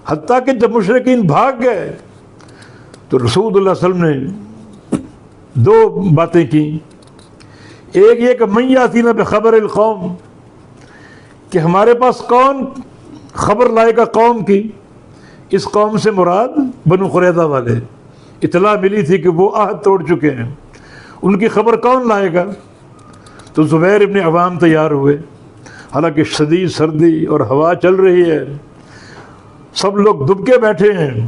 حتیٰ کہ جب مشرکین بھاگ گئے تو رسول اللہ صلی اللہ علیہ وسلم نے دو باتیں کی. ایک یہ کہ من یاتینا بخبر القوم، کہ ہمارے پاس کون خبر لائے گا قوم کی. اس قوم سے مراد بنو قریظہ والے، اطلاع ملی تھی کہ وہ عہد توڑ چکے ہیں، ان کی خبر کون لائے گا. تو زبیر ابن عوام تیار ہوئے، حالانکہ شدید سردی اور ہوا چل رہی ہے، سب لوگ دب کے بیٹھے ہیں.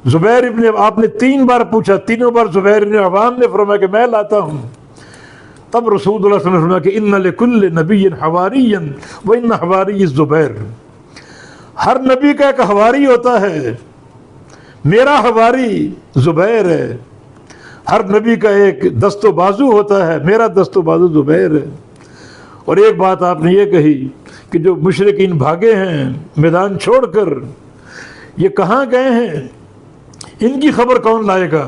زبیر ابن، آپ نے 3 بار پوچھا، تینوں بار زبیر ابن عوام نے فرمایا کہ میں لاتا ہوں. تب رسول اللہ صلی اللہ علیہ وسلم نے فرمایا کہ ان لکل نبی حواری وان حواری الزبیر، ہر نبی کا ایک حواری ہوتا ہے، میرا حواری زبیر ہے. ہر نبی کا ایک دست و بازو ہوتا ہے، میرا دست و بازو زبیر ہے. اور ایک بات آپ نے یہ کہی کہ جو مشرکین بھاگے ہیں میدان چھوڑ کر، یہ کہاں گئے ہیں، ان کی خبر کون لائے گا.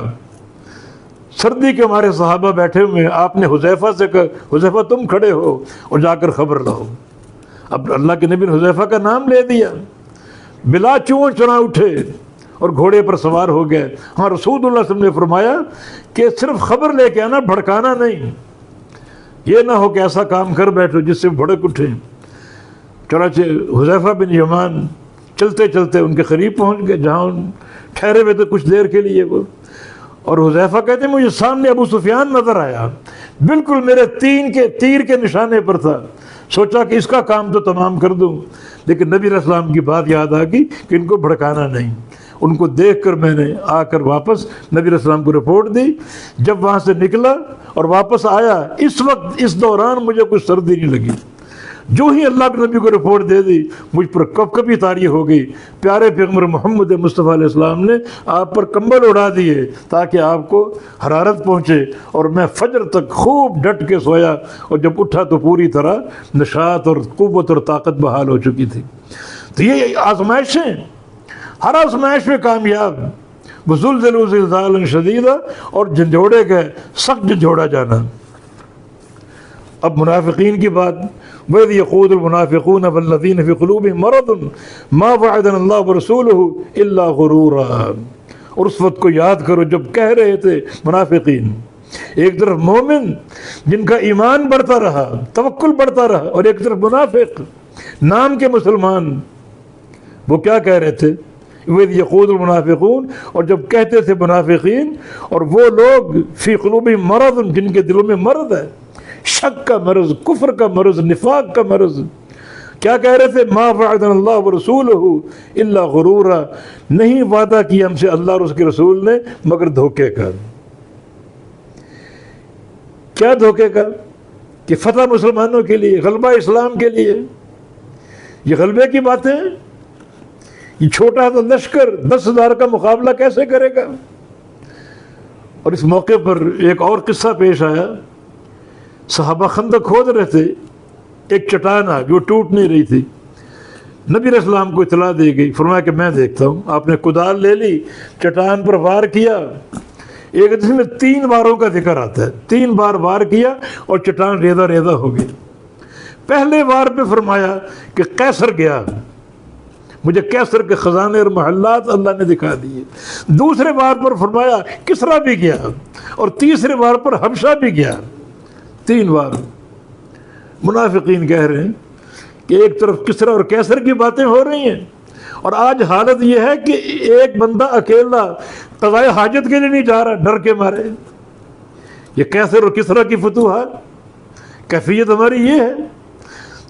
سردی کے ہمارے صحابہ بیٹھے ہوئے ہیں، آپ نے حذیفہ سے کہا حذیفہ تم کھڑے ہو اور جا کر خبر لاؤ. اب اللہ کے نبی نے حذیفہ کا نام لے دیا، بلا چون چنا اٹھے اور گھوڑے پر سوار ہو گئے. ہاں رسول اللہ صلی اللہ علیہ وسلم نے فرمایا کہ صرف خبر لے کے آنا، بھڑکانا نہیں. یہ نہ ہو کہ ایسا کام کر بیٹھو جس سے بھڑک اٹھیں. چنانچہ حذیفہ بن یمان چلتے چلتے ان کے قریب پہنچ گئے جہاں ٹھہرے ہوئے تھے کچھ دیر کے لیے وہ. اور حذیفہ کہتے ہیں مجھے سامنے ابو سفیان نظر آیا، بالکل میرے تیر کے نشانے پر تھا. سوچا کہ اس کا کام تو تمام کر دوں، لیکن نبی علیہ السلام کی بات یاد آ گئی کہ ان کو بھڑکانا نہیں. ان کو دیکھ کر میں نے آ کر واپس نبی علیہ السلام کو رپورٹ دی. جب وہاں سے نکلا اور واپس آیا، اس وقت اس دوران مجھے کچھ سردی نہیں لگی. جو ہی اللہ کے نبی کو رپورٹ دے دی مجھ پر کب کبھی طاری ہو گئی. پیارے پیغمبر محمد مصطفیٰ علیہ السلام نے آپ پر کمبل اڑا دیے تاکہ آپ کو حرارت پہنچے، اور میں فجر تک خوب ڈٹ کے سویا، اور جب اٹھا تو پوری طرح نشاط اور قوت اور طاقت بحال ہو چکی تھی. تو یہ آزمائشیں، ہر آزمائش میں کامیاب. وزلزلوا زلزالا شدیدا، اور جھنجھوڑے گئے، سخت جھنجھوڑا جانا. اب منافقین کی بات، وَإِذْ يَقُولُ الْمُنَافِقُونَ وَالَّذِينَ فِي قُلُوبِهِم مَرَضٌ مَا وَعَدَنَا اللَّهُ وَرَسُولُهُ إِلَّا غُرُورًا. اور اس وقت کو یاد کرو جب کہہ رہے تھے منافقین، ایک طرف مومن جن کا ایمان بڑھتا رہا، توکل بڑھتا رہا، اور ایک طرف منافق نام کے مسلمان، وہ کیا کہہ رہے تھے؟ وَإِذْ يَقُولُ الْمُنَافِقُونَ، اور جب کہتے تھے منافقین، اور وہ لوگ فی قلوبہم مرض، جن کے دلوں میں مرض ہے، شک کا مرض، کفر کا مرض، نفاق کا مرض، کیا کہہ رہے تھے؟ ما وعدنا اللہ ورسولہ الا غرورا، نہیں وعدہ کیا ہم سے اللہ اور اس کے رسول نے مگر دھوکے کا. کیا دھوکے کا؟ کہ فتح مسلمانوں کے لیے، غلبہ اسلام کے لیے. یہ غلبے کی باتیں، یہ چھوٹا سا لشکر 10,000 کا مقابلہ کیسے کرے گا؟ اور اس موقع پر ایک اور قصہ پیش آیا. صحابہ خندق کھود رہے تھے، ایک چٹان آ گئی، وہ ٹوٹ نہیں رہی تھی. نبی علیہ السلام کو اطلاع دی گئی، فرمایا کہ میں دیکھتا ہوں. آپ نے کدال لے لی، چٹان پر وار کیا. ایک حدیث میں 3 باروں کا ذکر آتا ہے، 3 بار وار کیا اور چٹان ریزہ ریزہ ہو گئی. پہلے وار پہ فرمایا کہ قیصر گیا، مجھے قیصر کے خزانے اور محلات اللہ نے دکھا دیے. دوسرے بار پر فرمایا کسرا بھی گیا، اور تیسرے بار پر حبشہ بھی گیا. 3 بار. منافقین کہہ رہے ہیں کہ ایک طرف کسرا اور قیصر کی باتیں ہو رہی ہیں، اور آج حالت یہ ہے کہ ایک بندہ اکیلا قضائے حاجت کے لیے نہیں جا رہا ڈر کے مارے. یہ قیصر اور کسرا کی فتوحات، کیفیت ہماری یہ ہے.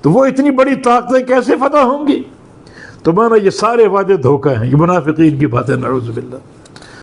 تو وہ اتنی بڑی طاقتیں کیسے فتح ہوں گی؟ تو مانا یہ سارے وعدے دھوکہ ہیں، یہ منافقین کی باتیں، نعوذ باللہ.